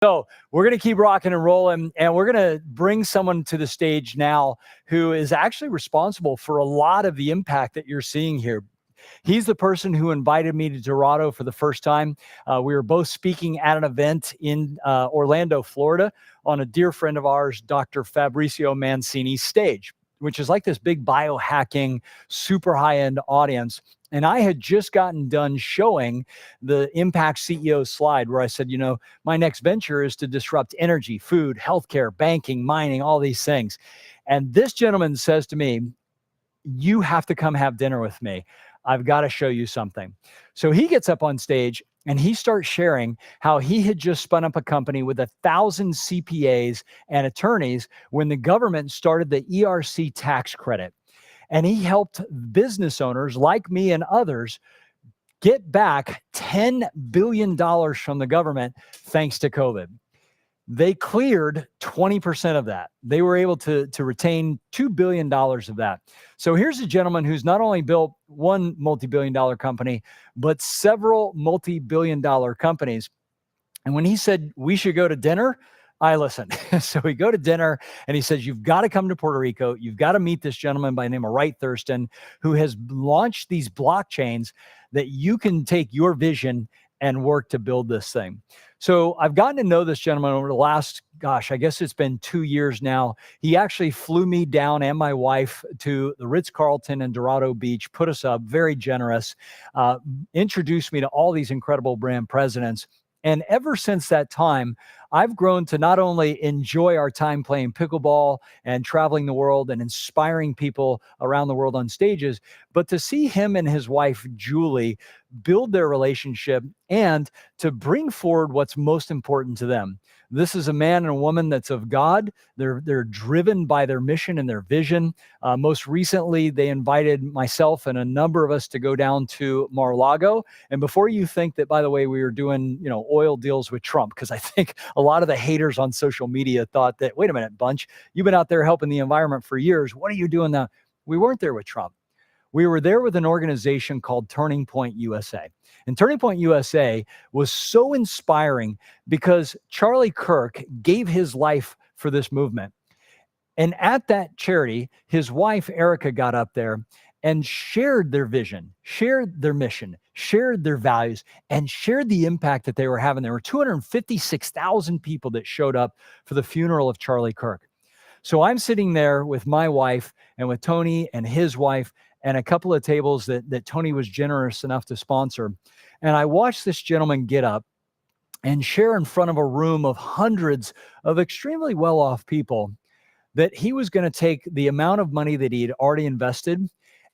So we're going to keep rocking and rolling, and we're going to bring someone to the stage now who is actually responsible for a lot of the impact that you're seeing here. He's the person who invited me to Dorado for the first time. We were both speaking at an event in Orlando, Florida, on a dear friend of ours, Dr. Fabrizio Mancini's stage, which is like this big biohacking, super high-end audience. And I had just gotten done showing the Impact CEO slide where I said, my next venture is to disrupt energy, food, healthcare, banking, mining, all these things. And this gentleman says to me, you have to come have dinner with me. I've got to show you something. So he gets up on stage and he starts sharing how he had just spun up a company with 1,000 CPAs and attorneys when the government started the ERC tax credit. And he helped business owners like me and others get back $10 billion from the government thanks to COVID. They cleared 20% of that. They were able to retain $2 billion of that. So here's a gentleman who's not only built one multi-billion-dollar company, but several multi-billion-dollar companies. And when he said we should go to dinner, I listened. So we go to dinner and he says, you've got to come to Puerto Rico. You've got to meet this gentleman by the name of Wright Thurston, who has launched these blockchains that you can take your vision and work to build this thing. So I've gotten to know this gentleman over the last, I guess it's been 2 years now. He actually flew me down and my wife to the Ritz-Carlton in Dorado Beach, put us up, very generous, introduced me to all these incredible brand presidents. And ever since that time, I've grown to not only enjoy our time playing pickleball and traveling the world and inspiring people around the world on stages, but to see him and his wife, Julie, build their relationship and to bring forward what's most important to them. This is a man and a woman that's of God. They're driven by their mission and their vision. Most recently, they invited myself and a number of us to go down to Mar-a-Lago. And before you think that, by the way, we were doing, oil deals with Trump, because I think a lot of the haters on social media thought that, wait a minute, Bunch, you've been out there helping the environment for years. What are you doing now? We weren't there with Trump. We were there with an organization called Turning Point USA. And Turning Point USA was so inspiring because Charlie Kirk gave his life for this movement. And at that charity, his wife, Erica, got up there and shared their vision, shared their mission, shared their values, and shared the impact that they were having. There were 256,000 people that showed up for the funeral of Charlie Kirk. So I'm sitting there with my wife and with Tony and his wife and a couple of tables that Tony was generous enough to sponsor. And I watched this gentleman get up and share in front of a room of hundreds of extremely well-off people that he was going to take the amount of money that he had already invested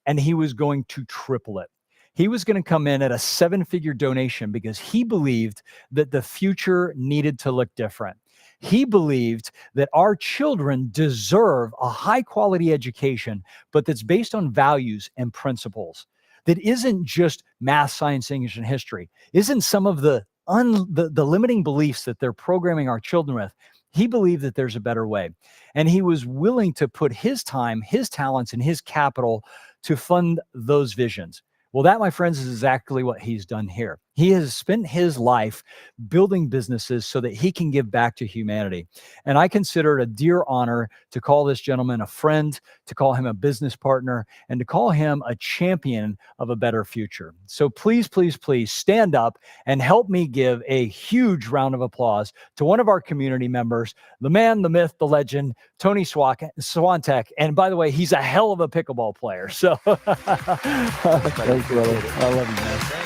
and he was going to triple it. He was going to come in at a 7-figure donation because he believed that the future needed to look different. He believed that our children deserve a high-quality education, but that's based on values and principles, that isn't just math, science, English, and history, isn't some of the limiting beliefs that they're programming our children with. He believed that there's a better way. And he was willing to put his time, his talents, and his capital to fund those visions. Well, that, my friends, is exactly what he's done here. He has spent his life building businesses so that he can give back to humanity. And I consider it a dear honor to call this gentleman a friend, to call him a business partner, and to call him a champion of a better future. So please, please, please stand up and help me give a huge round of applause to one of our community members, the man, the myth, the legend, Tony Swantek. And by the way, he's a hell of a pickleball player. So thank you, brother. I love you, man.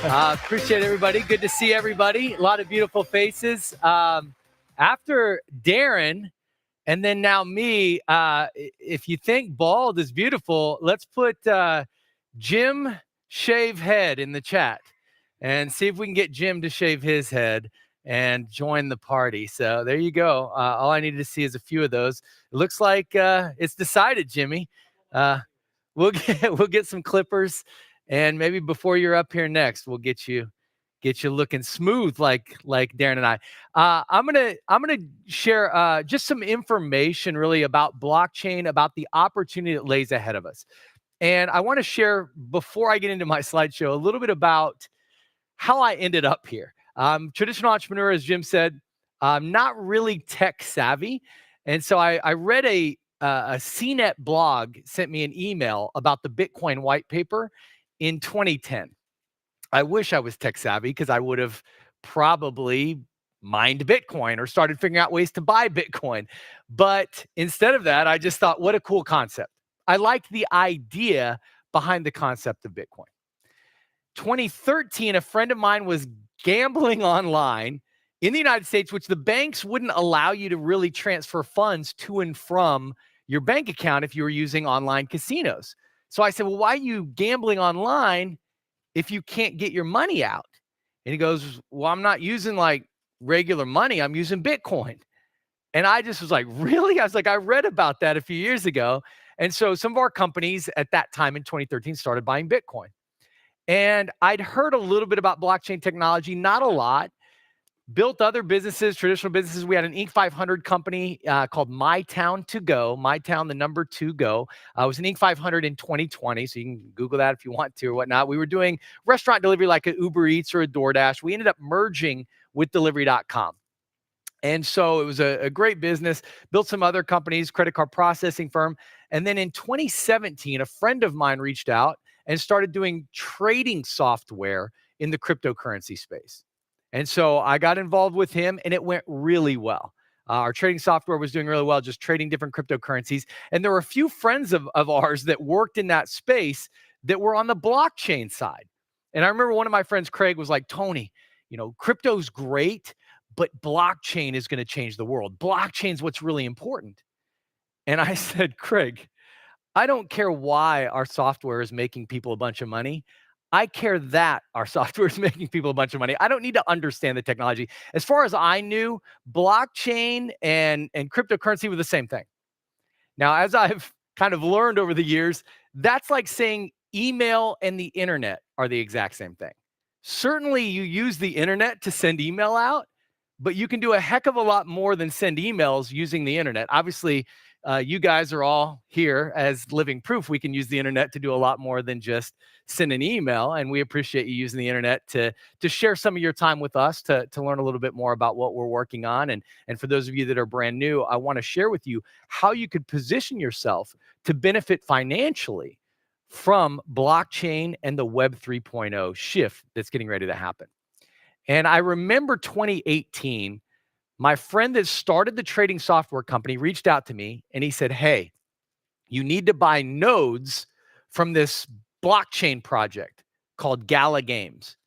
Appreciate everybody. Good to see everybody. A lot of beautiful faces. After Darren and then now me, if you think bald is beautiful, let's put Jim Shave Head in the chat and see if we can get Jim to shave his head and join the party. So there you go. All I needed to see is a few of those. It looks like it's decided, Jimmy. We'll get some clippers. And maybe before you're up here next, we'll get you looking smooth like Darren and I. I'm gonna share just some information really about blockchain, about the opportunity that lays ahead of us. And I want to share, before I get into my slideshow, a little bit about how I ended up here. Traditional entrepreneur, as Jim said, not really tech savvy. And so I read a CNET blog sent me an email about the Bitcoin white paper in 2010. I wish I was tech savvy because I would have probably mined Bitcoin or started figuring out ways to buy Bitcoin. But instead of that, I just thought, what a cool concept. I liked the idea behind the concept of Bitcoin. 2013, a friend of mine was gambling online in the United States, which the banks wouldn't allow you to really transfer funds to and from your bank account if you were using online casinos. So I said, well, why are you gambling online if you can't get your money out? And he goes, well, I'm not using like regular money. I'm using Bitcoin. And I just was like, really? I was like, I read about that a few years ago. And so some of our companies at that time in 2013 started buying Bitcoin. And I'd heard a little bit about blockchain technology, not a lot. Built other businesses, traditional businesses. We had an Inc. 500 company called MyTown to Go. MyTown, the number 2 Go. It was an Inc. 500 in 2020, so you can Google that if you want to or whatnot. We were doing restaurant delivery like a Uber Eats or a DoorDash. We ended up merging with Delivery.com. And so it was a great business, built some other companies, credit card processing firm. And then in 2017, a friend of mine reached out and started doing trading software in the cryptocurrency space. And so I got involved with him and it went really well. Our trading software was doing really well, just trading different cryptocurrencies. And there were a few friends of ours that worked in that space that were on the blockchain side. And I remember one of my friends, Craig, was like, Tony, crypto's great, but blockchain is going to change the world. Blockchain's what's really important. And I said, Craig, I don't care why our software is making people a bunch of money. I care that our software is making people a bunch of money. I don't need to understand the technology. As far as I knew, blockchain and cryptocurrency were the same thing. Now, as I've kind of learned over the years, that's like saying email and the internet are the exact same thing. Certainly, you use the internet to send email out, but you can do a heck of a lot more than send emails using the internet. Obviously, you guys are all here as living proof. We can use the internet to do a lot more than just send an email. And we appreciate you using the internet to share some of your time with us, to learn a little bit more about what we're working on. And for those of you that are brand new, I want to share with you how you could position yourself to benefit financially from blockchain and the Web 3.0 shift that's getting ready to happen. And I remember 2018, my friend that started the trading software company reached out to me and he said, hey, you need to buy nodes from this blockchain project called Gala Games.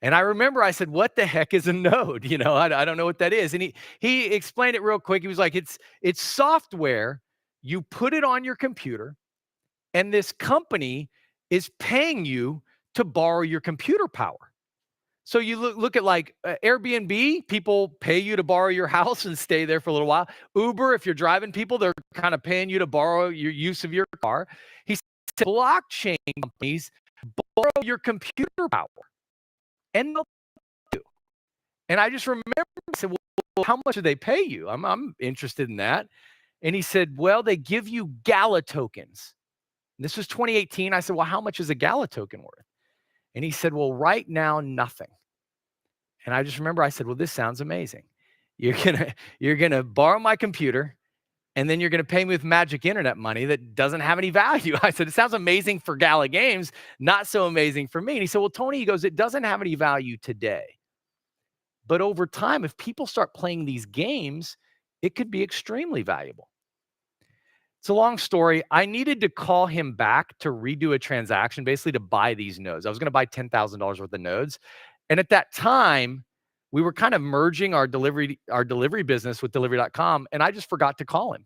And I remember I said, what the heck is a node? I don't know what that is. And he explained it real quick. He was like, it's software. You put it on your computer and this company is paying you to borrow your computer power. So you look at like Airbnb, people pay you to borrow your house and stay there for a little while. Uber, if you're driving people, they're kind of paying you to borrow your use of your car. He said blockchain companies borrow your computer power. And they'll do. And I just remember, I said, well, how much do they pay you? I'm interested in that. And he said, well, they give you Gala tokens. And this was 2018. I said, well, how much is a Gala token worth? And he said, well, right now, nothing. And I just remember I said, well, this sounds amazing. You're gonna borrow my computer and then you're gonna pay me with magic internet money that doesn't have any value. I said, it sounds amazing for Gala Games, not so amazing for me. And he said, well, Tony, he goes, it doesn't have any value today. But over time, if people start playing these games, it could be extremely valuable. It's a long story. I needed to call him back to redo a transaction, basically to buy these nodes. I was going to buy $10,000 worth of nodes. And at that time, we were kind of merging our delivery business with Delivery.com, and I just forgot to call him.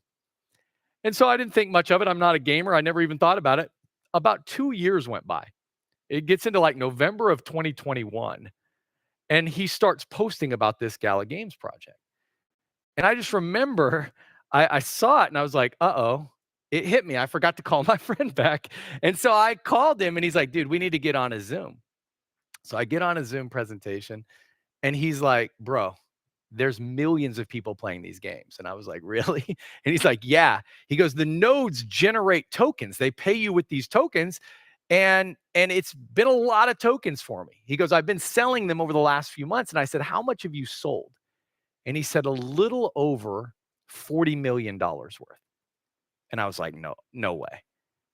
And so I didn't think much of it. I'm not a gamer. I never even thought about it. About 2 years went by. It gets into like November of 2021, and he starts posting about this Gala Games project. And I just remember I saw it and I was like, uh-oh, it hit me. I forgot to call my friend back. And so I called him and he's like, dude, we need to get on a Zoom. So I get on a Zoom presentation and he's like, bro, there's millions of people playing these games. And I was like, really? And he's like, yeah. He goes, the nodes generate tokens. They pay you with these tokens. And it's been a lot of tokens for me. He goes, I've been selling them over the last few months. And I said, how much have you sold? And he said, a little over $40 million worth. And I was like, no way.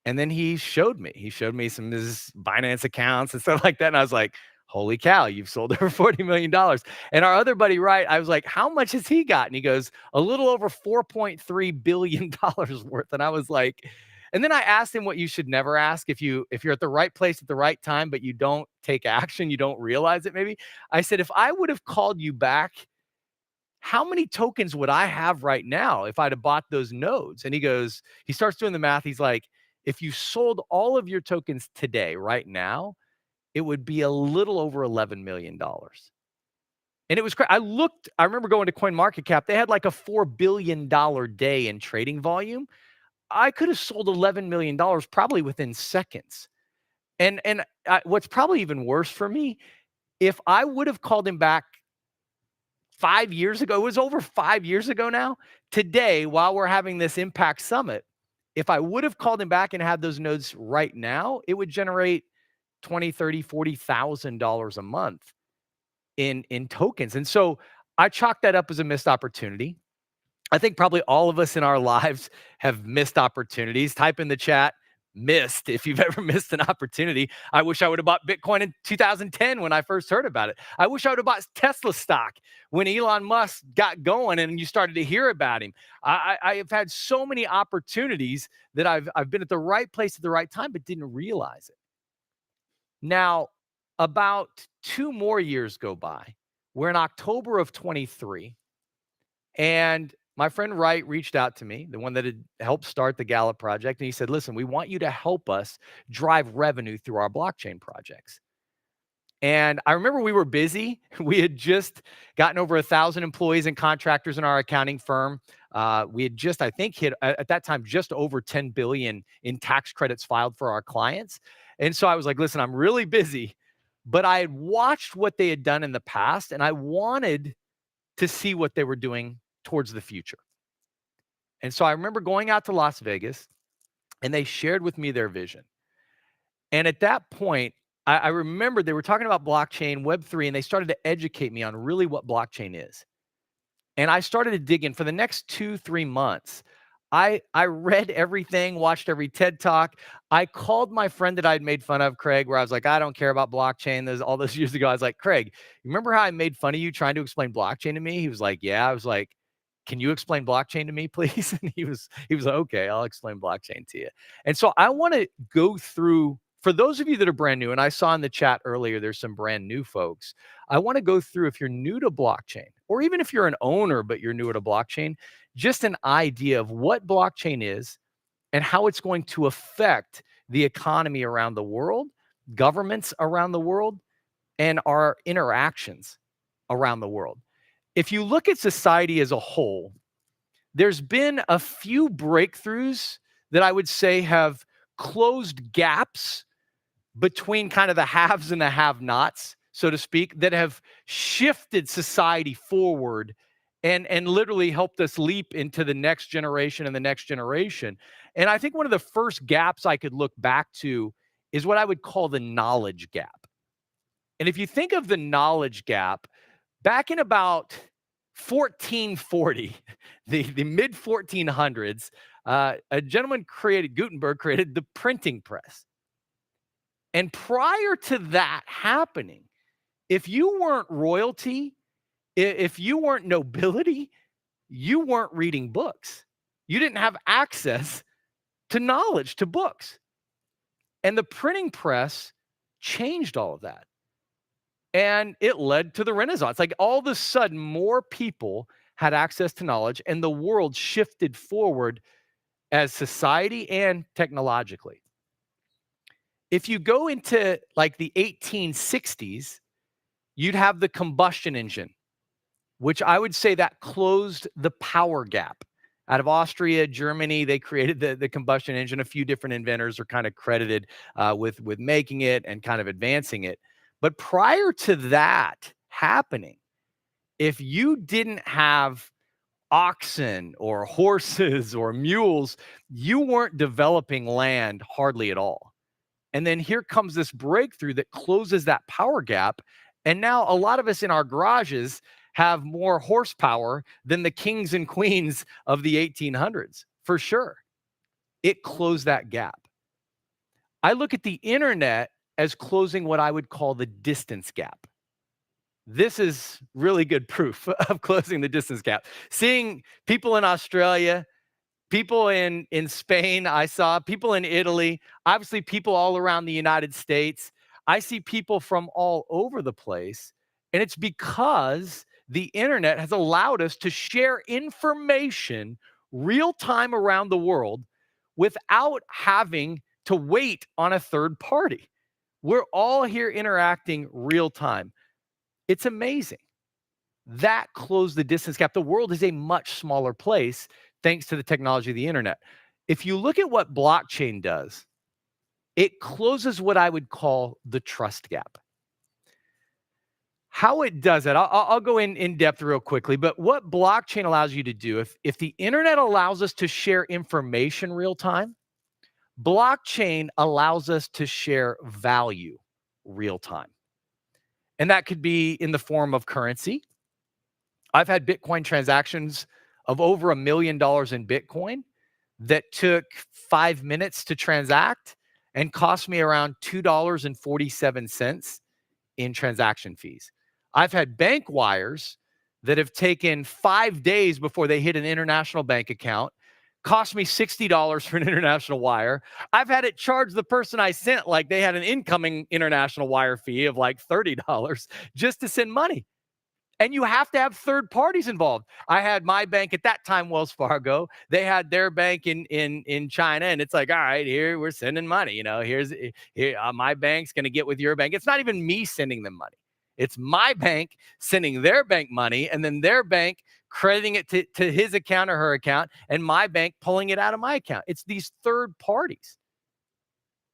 And then he showed me some of his Binance accounts and stuff like that. And I was like, holy cow, you've sold over $40 million. And our other buddy, Wright, I was like, how much has he got? And he goes, a little over $4.3 billion worth. And I was like, and then I asked him what you should never ask if you're at the right place at the right time, but you don't take action, you don't realize it maybe. I said, if I would have called you back, how many tokens would I have right now if I'd have bought those nodes? And he starts doing the math. He's like, if you sold all of your tokens today, right now, it would be a little over $11 million. And it was crazy. I remember going to CoinMarketCap. They had like a $4 billion day in trading volume. I could have sold $11 million probably within seconds. And what's probably even worse for me, if I would have called him back 5 years ago, it was over 5 years ago now, today, while we're having this Impact Summit, if I would have called him back and had those nodes right now, it would generate $20,000, $30,000, $40,000 a month in tokens. And so I chalk that up as a missed opportunity. I think probably all of us in our lives have missed opportunities. Type in the chat, missed, if you've ever missed an opportunity. I wish I would have bought Bitcoin in 2010 when I first heard about it. I wish I would have bought Tesla stock when Elon Musk got going and you started to hear about him. I have had so many opportunities that I've been at the right place at the right time, but didn't realize it. Now, about 2 more years go by. We're in October of 23, and my friend Wright reached out to me, the one that had helped start the Gallup project, and he said, listen, we want you to help us drive revenue through our blockchain projects. And I remember we were busy. We had just gotten over 1,000 employees and contractors in our accounting firm. We had just, I think, hit at that time just over 10 billion in tax credits filed for our clients. And so I was like, listen, I'm really busy, but I had watched what they had done in the past, and I wanted to see what they were doing towards the future. And so I remember going out to Las Vegas, and they shared with me their vision. And at that point, I remember they were talking about blockchain, Web3, and they started to educate me on really what blockchain is. And I started to dig in for the next 2-3 months. I read everything, watched every TED Talk. I called my friend that I'd made fun of, Craig, where I was like, I don't care about blockchain. All those years ago, I was like, Craig, you remember how I made fun of you trying to explain blockchain to me? He was like, yeah. I was like, can you explain blockchain to me, please? And he was like, okay, I'll explain blockchain to you. And so I want to go through, for those of you that are brand new, and I saw in the chat earlier, there's some brand new folks. I want to go through, if you're new to blockchain, or even if you're an owner, but you're new to blockchain, just an idea of what blockchain is and how it's going to affect the economy around the world, governments around the world, and our interactions around the world. If you look at society as a whole, there's been a few breakthroughs that I would say have closed gaps between kind of the haves and the have-nots, so to speak, that have shifted society forward and literally helped us leap into the next generation and the next generation. And I think one of the first gaps I could look back to is what I would call the knowledge gap. And if you think of the knowledge gap, back in about 1440, the mid 1400s, a gentleman Gutenberg created the printing press. And prior to that happening, if you weren't royalty, if you weren't nobility, you weren't reading books. You didn't have access to knowledge, to books. And the printing press changed all of that. And it led to the Renaissance. Like all of a sudden, more people had access to knowledge, and the world shifted forward as society and technologically. If you go into like the 1860s, you'd have the combustion engine, which I would say that closed the power gap. Out of Austria, Germany, they created the combustion engine. A few different inventors are kind of credited with making it and kind of advancing it. But prior to that happening, if you didn't have oxen or horses or mules, you weren't developing land hardly at all. And then here comes this breakthrough that closes that power gap. And now a lot of us in our garages have more horsepower than the kings and queens of the 1800s, for sure. It closed that gap. I look at the internet as closing what I would call the distance gap. This is really good proof of closing the distance gap. Seeing people in Australia, people in Spain, I saw people in Italy, obviously people all around the United States. I see people from all over the place. And it's because the internet has allowed us to share information real time around the world without having to wait on a third party. We're all here interacting real time. It's amazing. That closed the distance gap. The world is a much smaller place thanks to the technology of the internet. If you look at what blockchain does, it closes what I would call the trust gap. How it does it, I'll go in depth real quickly, but what blockchain allows you to do, if the internet allows us to share information real time, blockchain allows us to share value real time. And that could be in the form of currency. I've had Bitcoin transactions of over $1 million in Bitcoin that took 5 minutes to transact and cost me around $2.47 in transaction fees. I've had bank wires that have taken 5 days before they hit an international bank account, cost me $60 for an international wire. I've had it charge the person I sent like they had an incoming international wire fee of like $30 just to send money. And you have to have third parties involved. I had my bank at that time, Wells Fargo. They had their bank in China, and it's like, all right, here we're sending money. Here my bank's going to get with your bank. It's not even me sending them money. It's my bank sending their bank money, and then their bank crediting it to his account or her account, and my bank pulling it out of my account. It's these third parties.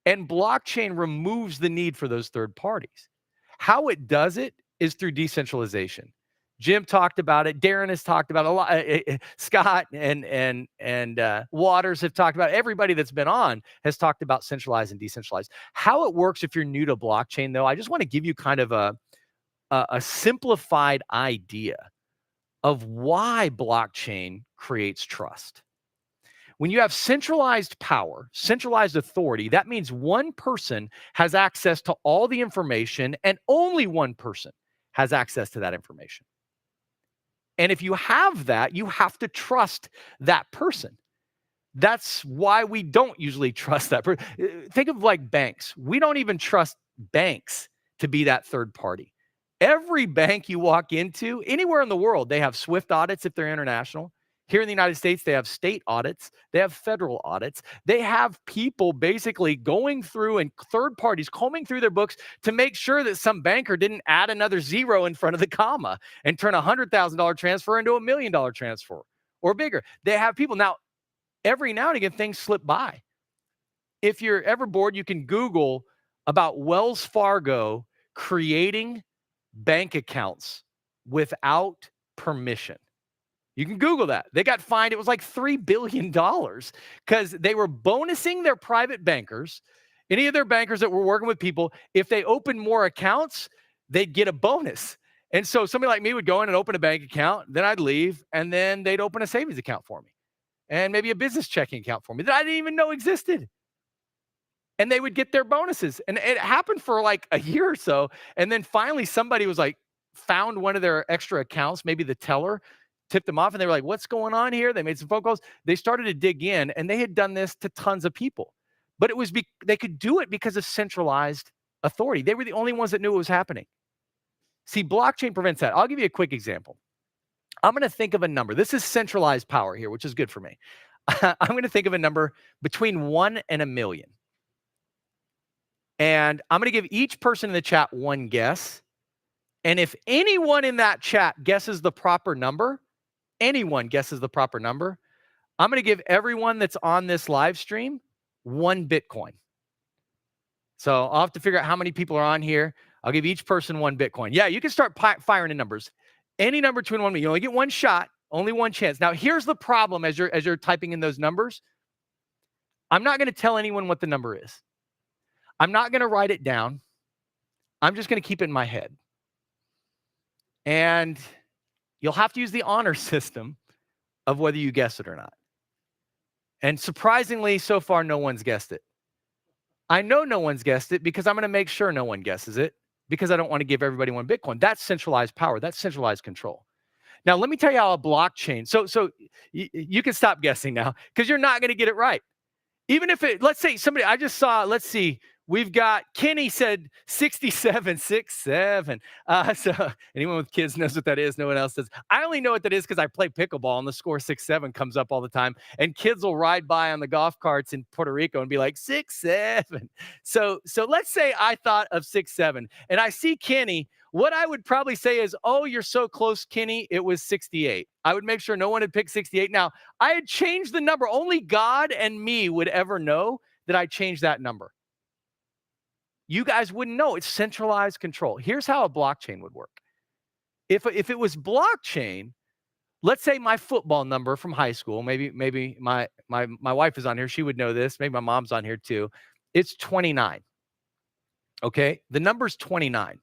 And blockchain removes the need for those third parties. How it does it is through decentralization. Jim talked about it. Darren has talked about it a lot. Scott and Waters have talked about it. Everybody that's been on has talked about centralized and decentralized. How it works if you're new to blockchain, though, I just want to give you kind of a simplified idea of why blockchain creates trust. When you have centralized power, centralized authority, that means one person has access to all the information and only one person has access to that information. And if you have that, you have to trust that person. That's why we don't usually trust that person. Think of like banks. We don't even trust banks to be that third party. Every bank you walk into, anywhere in the world, they have SWIFT audits if they're international. Here in the United States, they have state audits. They have federal audits. They have people basically going through and third parties combing through their books to make sure that some banker didn't add another zero in front of the comma and turn a $100,000 transfer into $1 million transfer or bigger. They have people. Now, every now and again, things slip by. If you're ever bored, you can Google about Wells Fargo creating bank accounts without permission. You can Google that. They got fined. It was like $3 billion because they were bonusing their private bankers, any of their bankers that were working with people. If they opened more accounts, they'd get a bonus. And so somebody like me would go in and open a bank account, then I'd leave, and then they'd open a savings account for me and maybe a business checking account for me that I didn't even know existed. And they would get their bonuses. And it happened for like a year or so. And then finally somebody was like, found one of their extra accounts, maybe the teller, tipped them off, and they were like, what's going on here? They made some phone calls. They started to dig in, and they had done this to tons of people. But it was they could do it because of centralized authority. They were the only ones that knew what was happening. See, blockchain prevents that. I'll give you a quick example. I'm going to think of a number. This is centralized power here, which is good for me. I'm going to think of a number between 1 and 1 million. And I'm going to give each person in the chat one guess. And if anyone in that chat guesses the proper number, I'm going to give everyone that's on this live stream 1 Bitcoin. So I'll have to figure out how many people are on here. I'll give each person 1 Bitcoin. Yeah, you can start firing in numbers. Any number between 1 and 1. You only get one shot, only one chance. Now, here's the problem as you're typing in those numbers. I'm not going to tell anyone what the number is. I'm not going to write it down. I'm just going to keep it in my head. And you'll have to use the honor system of whether you guess it or not. And surprisingly, so far, no one's guessed it. I know no one's guessed it because I'm going to make sure no one guesses it because I don't want to give everybody one Bitcoin. That's centralized power. That's centralized control. Now, let me tell you how a blockchain, so you can stop guessing now because you're not going to get it right. Even if let's say somebody, I just saw, let's see, we've got, Kenny said 67, 67. So anyone with kids knows what that is. No one else does. I only know what that is because I play pickleball and the score 6-7 comes up all the time. And kids will ride by on the golf carts in Puerto Rico and be like 6-7. So let's say I thought of 6-7 and I see Kenny. What I would probably say is, oh, you're so close, Kenny. It was 68. I would make sure no one had picked 68. Now, I had changed the number. Only God and me would ever know that I changed that number. You guys wouldn't know. It's centralized control. Here's how a blockchain would work. If it was blockchain, let's say my football number from high school, maybe my wife is on here. She would know this. Maybe my mom's on here too. It's 29. Okay? The number's 29.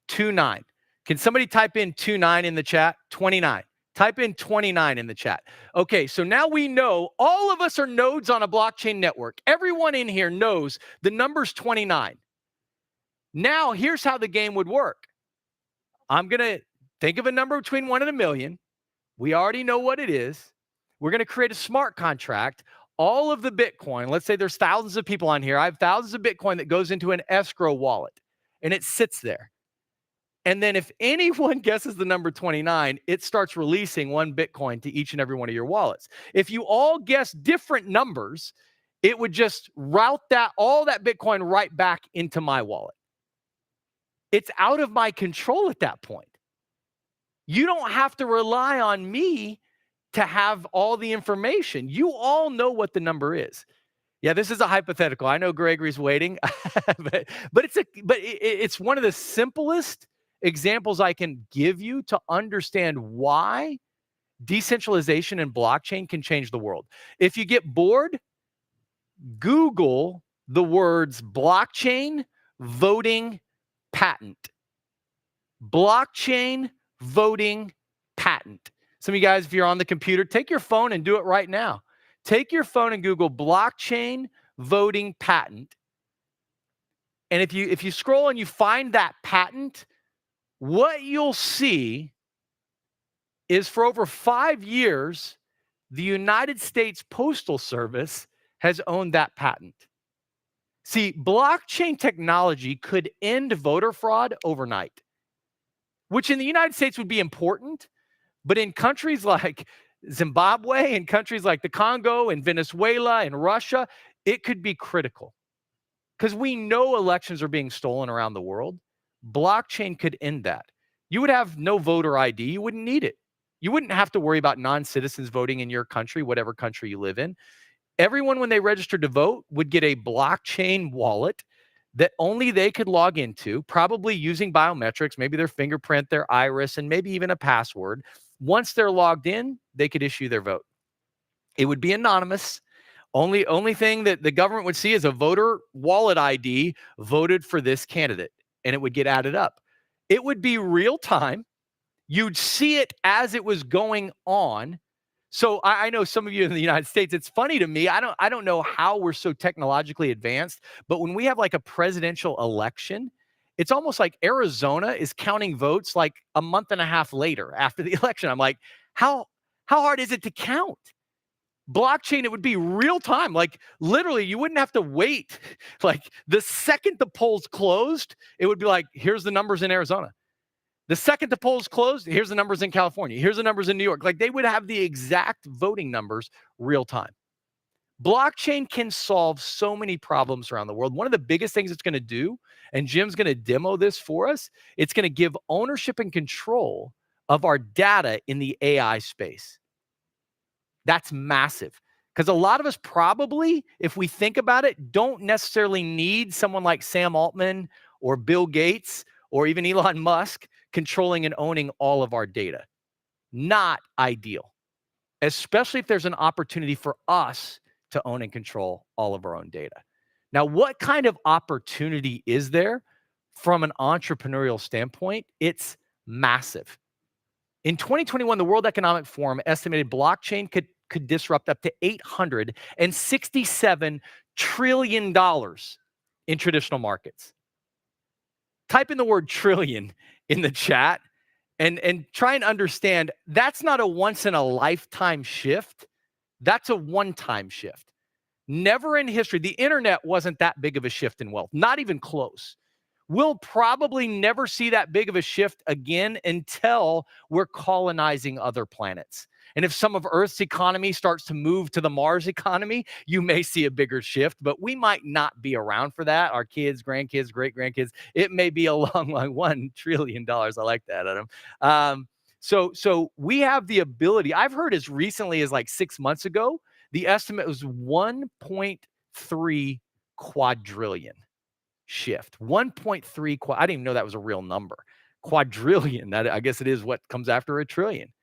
29. Can somebody type in 29 in the chat? 29. Type in 29 in the chat. Okay, so now we know all of us are nodes on a blockchain network. Everyone in here knows the number's 29. Now, here's how the game would work. I'm going to think of a number between 1 and a million. We already know what it is. We're going to create a smart contract. All of the Bitcoin, let's say there's thousands of people on here. I have thousands of Bitcoin that goes into an escrow wallet, and it sits there. And then if anyone guesses the number 29, it starts releasing 1 Bitcoin to each and every one of your wallets. If you all guess different numbers, it would just route all that Bitcoin right back into my wallet. It's out of my control at that point. You don't have to rely on me to have all the information. You all know what the number is. Yeah, this is a hypothetical. I know Gregory's waiting, but it's one of the simplest examples I can give you to understand why decentralization and blockchain can change the world. If you get bored, Google the words blockchain voting patent. Blockchain voting patent. Some of you guys, if you're on the computer, take your phone and do it right now. Take your phone and Google blockchain voting patent. And if you scroll and you find that patent, what you'll see is for over 5 years, the United States Postal Service has owned that patent. See, blockchain technology could end voter fraud overnight, which in the United States would be important, but in countries like Zimbabwe and countries like the Congo and Venezuela and Russia, it could be critical. Because we know elections are being stolen around the world. Blockchain could end that. You would have no voter ID. You wouldn't need it. You wouldn't have to worry about non-citizens voting in your country, whatever country you live in. Everyone, when they registered to vote, would get a blockchain wallet that only they could log into, probably using biometrics, maybe their fingerprint, their iris, and maybe even a password. Once they're logged in, they could issue their vote. It would be anonymous. Only thing that the government would see is a voter wallet ID voted for this candidate, and it would get added up. It would be real time. You'd see it as it was going on. So I know some of you in the United States, it's funny to me. I don't know how we're so technologically advanced, but when we have like a presidential election, it's almost like Arizona is counting votes like a month and a half later after the election. I'm like, how hard is it to count? Blockchain, it would be real time. Like literally, you wouldn't have to wait. Like the second the polls closed, it would be like, here's the numbers in Arizona. The second the polls closed, here's the numbers in California. Here's the numbers in New York. Like they would have the exact voting numbers real time. Blockchain can solve so many problems around the world. One of the biggest things it's going to do, and Jim's going to demo this for us, it's going to give ownership and control of our data in the AI space. That's massive. Because a lot of us probably, if we think about it, don't necessarily need someone like Sam Altman or Bill Gates or even Elon Musk controlling and owning all of our data. Not ideal, especially if there's an opportunity for us to own and control all of our own data. Now, what kind of opportunity is there from an entrepreneurial standpoint? It's massive. In 2021, the World Economic Forum estimated blockchain could disrupt up to $867 trillion in traditional markets. Type in the word trillion in the chat and try and understand that's not a once in a lifetime shift. That's a one-time shift. Never in history, the internet wasn't that big of a shift in wealth, not even close. We'll probably never see that big of a shift again until we're colonizing other planets. And if some of Earth's economy starts to move to the Mars economy, you may see a bigger shift, but we might not be around for that. Our kids, grandkids, great-grandkids, it may be a long, long $1 trillion. I like that, Adam. So we have the ability. I've heard as recently as like 6 months ago, the estimate was 1.3 quadrillion shift. 1.3 I didn't even know that was a real number. Quadrillion. That, I guess it is what comes after a trillion.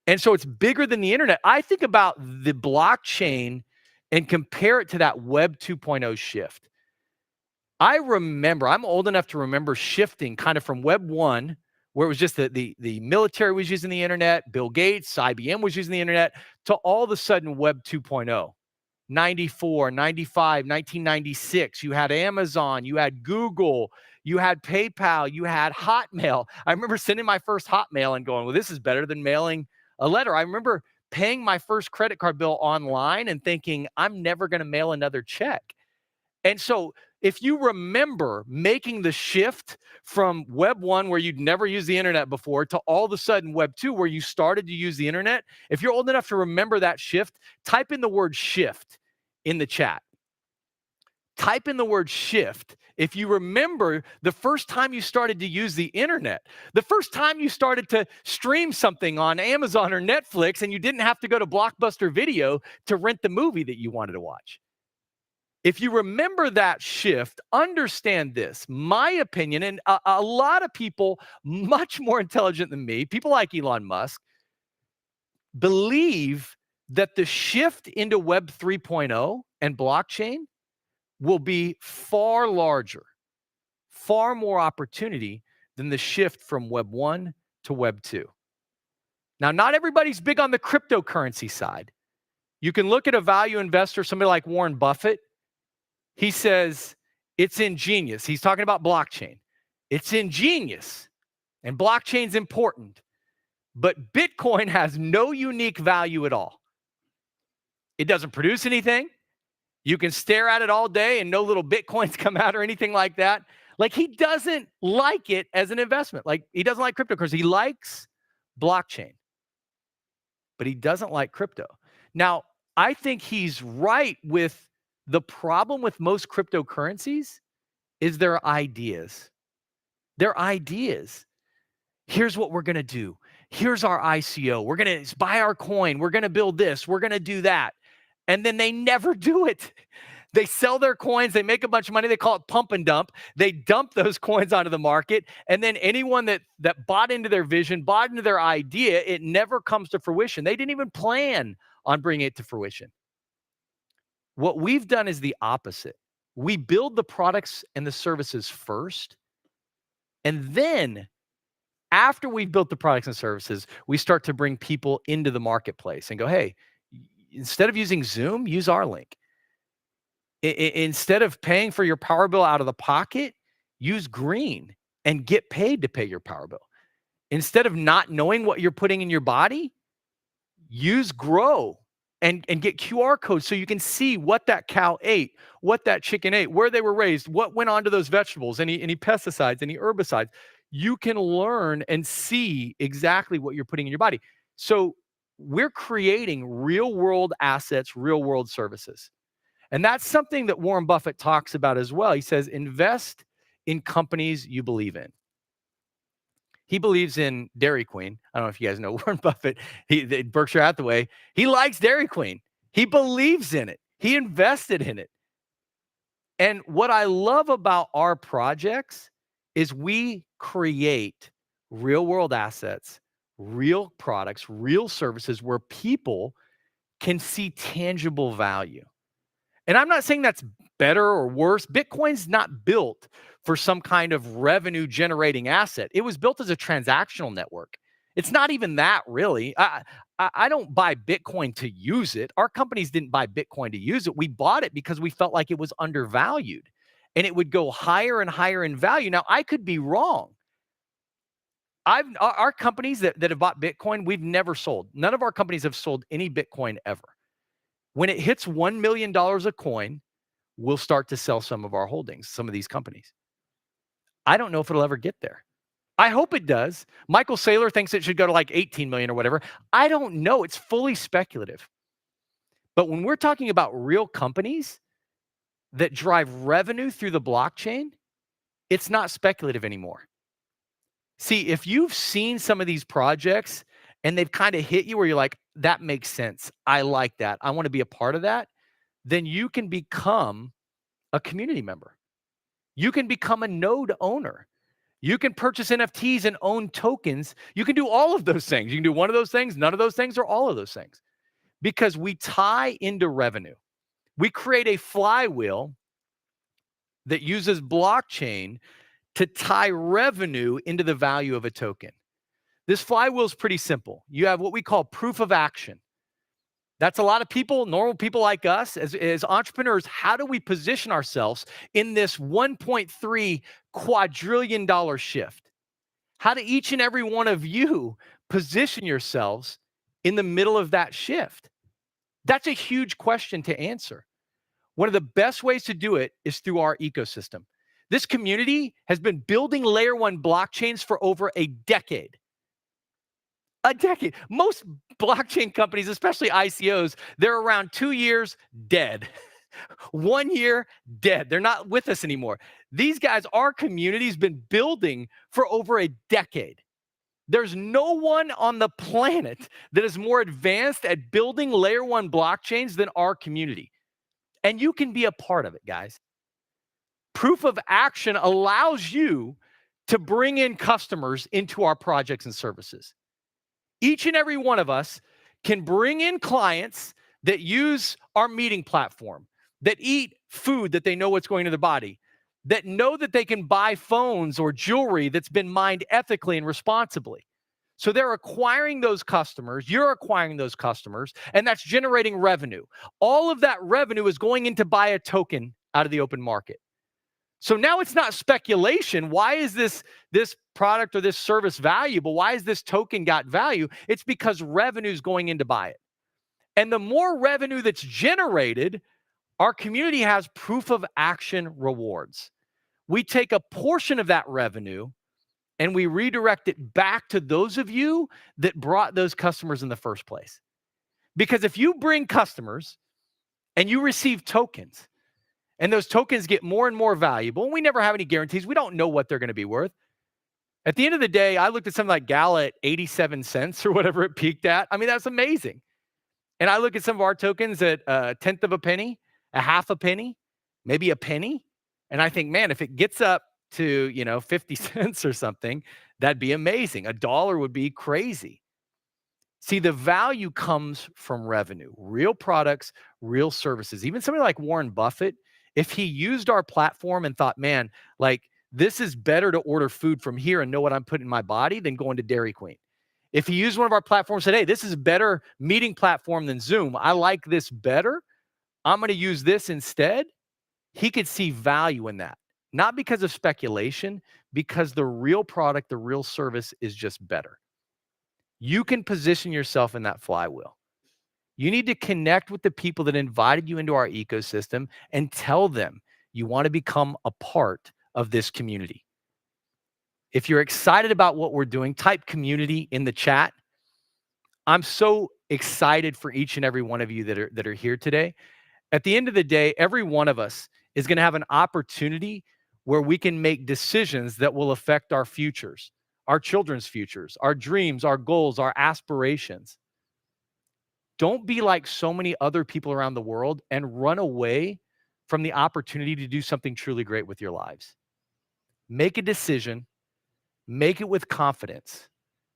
And so it's bigger than the internet. I think about the blockchain and compare it to that Web 2.0 shift. I remember, I'm old enough to remember shifting kind of from Web 1, where it was just the military was using the internet, Bill Gates, IBM was using the internet, to all of a sudden Web 2.0. 94, 95, 1996, you had Amazon, you had Google, you had PayPal, you had Hotmail. I remember sending my first Hotmail and going, well, this is better than mailing a letter. I remember paying my first credit card bill online and thinking, I'm never going to mail another check. And so if you remember making the shift from Web 1, where you'd never used the internet before, to all of a sudden Web 2, where you started to use the internet, if you're old enough to remember that shift, type in the word shift in the chat. Type in the word shift if you remember the first time you started to use the internet, the first time you started to stream something on Amazon or Netflix and you didn't have to go to Blockbuster Video to rent the movie that you wanted to watch. If you remember that shift, understand this. My opinion, and a lot of people much more intelligent than me, people like Elon Musk, believe that the shift into Web 3.0 and blockchain will be far larger, far more opportunity than the shift from Web 1 to Web 2. Now, not everybody's big on the cryptocurrency side. You can look at a value investor, somebody like Warren Buffett. He says, it's ingenious. He's talking about blockchain. It's ingenious, and blockchain's important, but Bitcoin has no unique value at all. It doesn't produce anything. You can stare at it all day and no little Bitcoins come out or anything like that. Like, he doesn't like it as an investment. Like, he doesn't like cryptocurrency. He likes blockchain, but he doesn't like crypto. Now, I think he's right with the problem with most cryptocurrencies is their ideas. Their ideas. Here's what we're going to do. Here's our ICO. We're going to buy our coin. We're going to build this. We're going to do that. And then they never do it. They sell their coins. They make a bunch of money. They call it pump and dump. They dump those coins onto the market. And then anyone that bought into their vision, bought into their idea, it never comes to fruition. They didn't even plan on bringing it to fruition. What we've done is the opposite. We build the products and the services first. And then after we've built the products and services, we start to bring people into the marketplace and go, hey, instead of using Zoom, use our link. Instead of paying for your power bill out of the pocket, use Green and get paid to pay your power bill. Instead of not knowing what you're putting in your body, use Grow and get QR codes so you can see what that cow ate, what that chicken ate, where they were raised, what went onto those vegetables, any pesticides, any herbicides. You can learn and see exactly what you're putting in your body. So we're creating real world assets, real world services. And that's something that Warren Buffett talks about as well. He says, invest in companies you believe in. He believes in Dairy Queen. I don't know if you guys know Warren Buffett, Berkshire Hathaway. He likes Dairy Queen. He believes in it. He invested in it. And what I love about our projects is we create real world assets, real products, real services where people can see tangible value. And I'm not saying that's better or worse. Bitcoin's not built for some kind of revenue generating asset. It was built as a transactional network. It's not even that really. I don't buy Bitcoin to use it. Our companies didn't buy Bitcoin to use it. We bought it because we felt like it was undervalued and it would go higher and higher in value. Now, I could be wrong. Our companies that have bought Bitcoin, we've never sold. None of our companies have sold any Bitcoin ever. When it hits $1 million a coin, we'll start to sell some of our holdings, some of these companies. I don't know if it'll ever get there. I hope it does. Michael Saylor thinks it should go to like 18 million or whatever. I don't know. It's fully speculative. But when we're talking about real companies that drive revenue through the blockchain, it's not speculative anymore. See, if you've seen some of these projects and they've kind of hit you where you're like, that makes sense. I like that. I want to be a part of that. Then you can become a community member. You can become a node owner. You can purchase NFTs and own tokens. You can do all of those things. You can do one of those things, none of those things, or all of those things. Because we tie into revenue. We create a flywheel that uses blockchain to tie revenue into the value of a token. This flywheel is pretty simple. You have what we call proof of action. That's a lot of people, normal people like us, as entrepreneurs. How do we position ourselves in this $1.3 quadrillion shift? How do each and every one of you position yourselves in the middle of that shift? That's a huge question to answer. One of the best ways to do it is through our ecosystem. This community has been building layer one blockchains for over a decade. A decade. Most blockchain companies, especially ICOs, they're around 2 years, dead. 1 year, dead. They're not with us anymore. These guys, our community's been building for over a decade. There's no one on the planet that is more advanced at building layer one blockchains than our community. And you can be a part of it, guys. Proof of action allows you to bring in customers into our projects and services. Each and every one of us can bring in clients that use our meeting platform, that eat food that they know what's going to their body, that know that they can buy phones or jewelry that's been mined ethically and responsibly. So they're acquiring those customers, you're acquiring those customers, and that's generating revenue. All of that revenue is going in to buy a token out of the open market. So now it's not speculation. Why is this product or this service valuable? Why is this token got value? It's because revenue is going in to buy it. And the more revenue that's generated, our community has proof of action rewards. We take a portion of that revenue and we redirect it back to those of you that brought those customers in the first place. Because if you bring customers and you receive tokens, and those tokens get more and more valuable, and we never have any guarantees. We don't know what they're going to be worth. At the end of the day, I looked at something like Gala at 87 cents or whatever it peaked at. I mean, that's amazing. And I look at some of our tokens at a tenth of a penny, a half a penny, maybe a penny. And I think, man, if it gets up to, 50 cents or something, that'd be amazing. $1 would be crazy. See, the value comes from revenue, real products, real services. Even somebody like Warren Buffett, if he used our platform and thought, man, like this is better to order food from here and know what I'm putting in my body than going to Dairy Queen. If he used one of our platforms and said, hey, this is a better meeting platform than Zoom. I like this better. I'm going to use this instead. He could see value in that. Not because of speculation, because the real product, the real service is just better. You can position yourself in that flywheel. You need to connect with the people that invited you into our ecosystem and tell them you want to become a part of this community. If you're excited about what we're doing, type community in the chat. I'm so excited for each and every one of you that are here today. At the end of the day, every one of us is going to have an opportunity where we can make decisions that will affect our futures, our children's futures, our dreams, our goals, our aspirations. Don't be like so many other people around the world and run away from the opportunity to do something truly great with your lives. Make a decision, make it with confidence,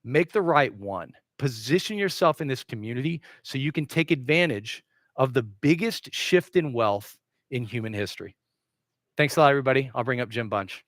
make the right one. Position yourself in this community so you can take advantage of the biggest shift in wealth in human history. Thanks a lot, everybody. I'll bring up Jim Bunch.